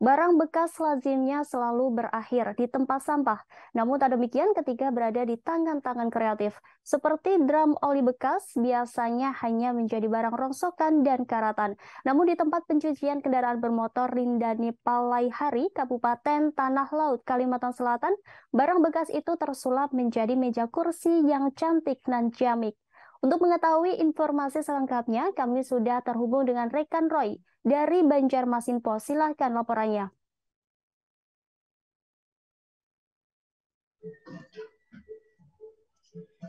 Barang bekas lazimnya selalu berakhir di tempat sampah. Namun tak demikian ketika berada di tangan-tangan kreatif. Seperti drum oli bekas biasanya hanya menjadi barang rongsokan dan karatan. Namun di tempat pencucian kendaraan bermotor Rindani Palaihari, Kabupaten Tanah Laut, Kalimantan Selatan, barang bekas itu tersulap menjadi meja kursi yang cantik dan ciamik. Untuk mengetahui informasi selengkapnya, kami sudah terhubung dengan rekan Roy dari Banjarmasinpo. Silahkan laporannya.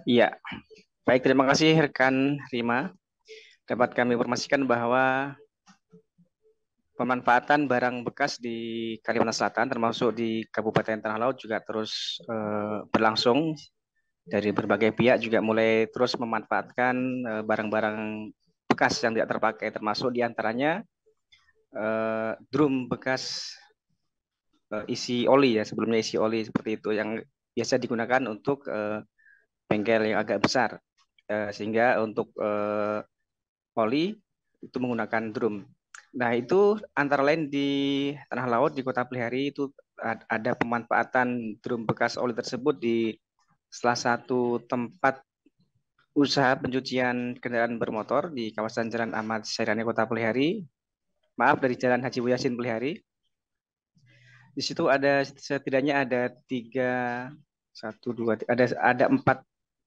Iya, baik, terima kasih rekan Rima. Dapat kami informasikan bahwa pemanfaatan barang bekas di Kalimantan Selatan termasuk di Kabupaten Tanah Laut juga terus berlangsung. Dari berbagai pihak juga mulai terus memanfaatkan barang-barang bekas yang tidak terpakai, termasuk diantaranya drum bekas isi oli ya, sebelumnya isi oli seperti itu yang biasa digunakan untuk bengkel yang agak besar, sehingga untuk oli itu menggunakan drum. Nah, itu antara lain di Tanah Laut di Kota Pelihari itu ada pemanfaatan drum bekas oli tersebut di salah satu tempat usaha pencucian kendaraan bermotor di kawasan Jalan Ahmad Syairani Kota Pelihari. Maaf, dari Jalan Haji Buyasin Pelihari. Di situ ada setidaknya ada satu, dua, ada 4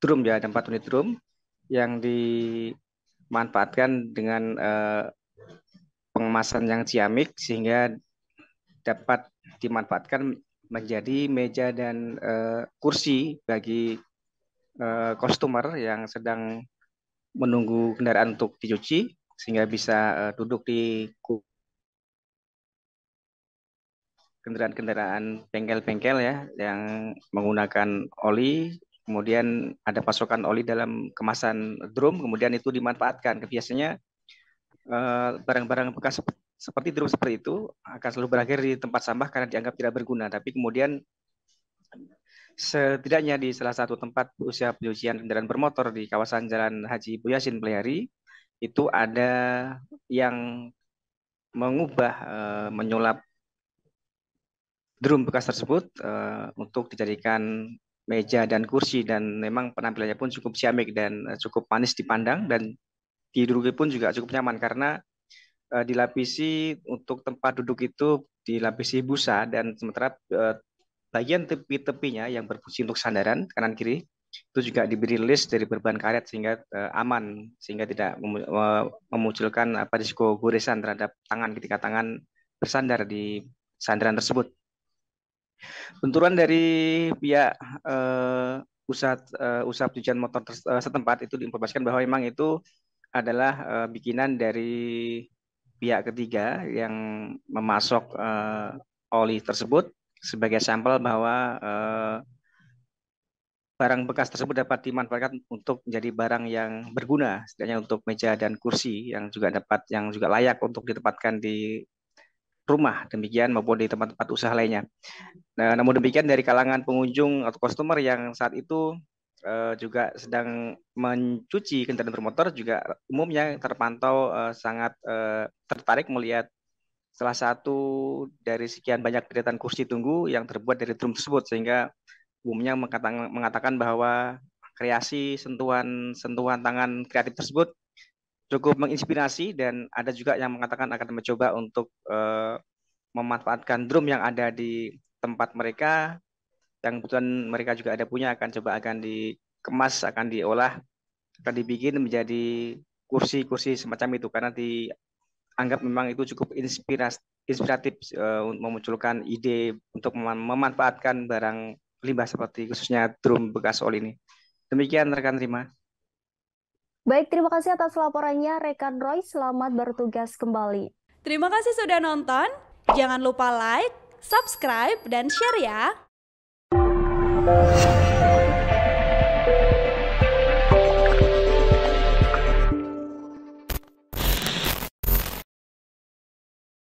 drum ya, ada 4 unit drum yang dimanfaatkan dengan pengemasan yang ciamik sehingga dapat dimanfaatkan menjadi meja dan kursi bagi customer yang sedang menunggu kendaraan untuk dicuci sehingga bisa duduk di kendaraan-kendaraan bengkel-bengkel ya yang menggunakan oli, kemudian ada pasokan oli dalam kemasan drum, kemudian itu dimanfaatkan. Biasanya barang-barang bekas seperti drum seperti itu akan selalu berakhir di tempat sampah karena dianggap tidak berguna, tapi kemudian setidaknya di salah satu tempat usaha pencucian kendaraan bermotor di kawasan Jalan Haji Buyasin Pelihari itu ada yang mengubah menyulap drum bekas tersebut untuk dijadikan meja dan kursi, dan memang penampilannya pun cukup ciamik dan cukup manis dipandang, dan diduduki pun juga cukup nyaman karena dilapisi untuk tempat duduk itu dilapisi busa, dan sementara bagian tepi-tepinya yang berfungsi untuk sandaran kanan kiri itu juga diberi list dari berbahan karet sehingga aman, sehingga tidak memunculkan risiko goresan terhadap tangan ketika tangan bersandar di sandaran tersebut. Benturan dari pihak usaha pencucian motor setempat itu diinformasikan bahwa memang itu adalah bikinan dari pihak ketiga yang memasok oli tersebut sebagai sampel bahwa barang bekas tersebut dapat dimanfaatkan untuk menjadi barang yang berguna, setidaknya untuk meja dan kursi yang juga layak untuk ditempatkan di rumah, demikian maupun di tempat-tempat usaha lainnya. Nah, namun demikian dari kalangan pengunjung atau customer yang saat itu juga sedang mencuci kendaraan bermotor juga umumnya terpantau sangat tertarik melihat salah satu dari sekian banyak deretan kursi tunggu yang terbuat dari drum tersebut, sehingga umumnya mengatakan bahwa kreasi sentuhan tangan kreatif tersebut cukup menginspirasi, dan ada juga yang mengatakan akan mencoba untuk memanfaatkan drum yang ada di tempat mereka yang kebetulan mereka juga ada punya, akan dikemas, akan diolah, akan dibikin menjadi kursi-kursi semacam itu karena dianggap memang itu cukup inspiratif memunculkan ide untuk memanfaatkan barang limbah seperti khususnya drum bekas oli ini. Demikian rekan Rima. Baik, terima kasih atas laporannya rekan Roy. Selamat bertugas kembali. Terima kasih sudah nonton. Jangan lupa like, subscribe, dan share ya.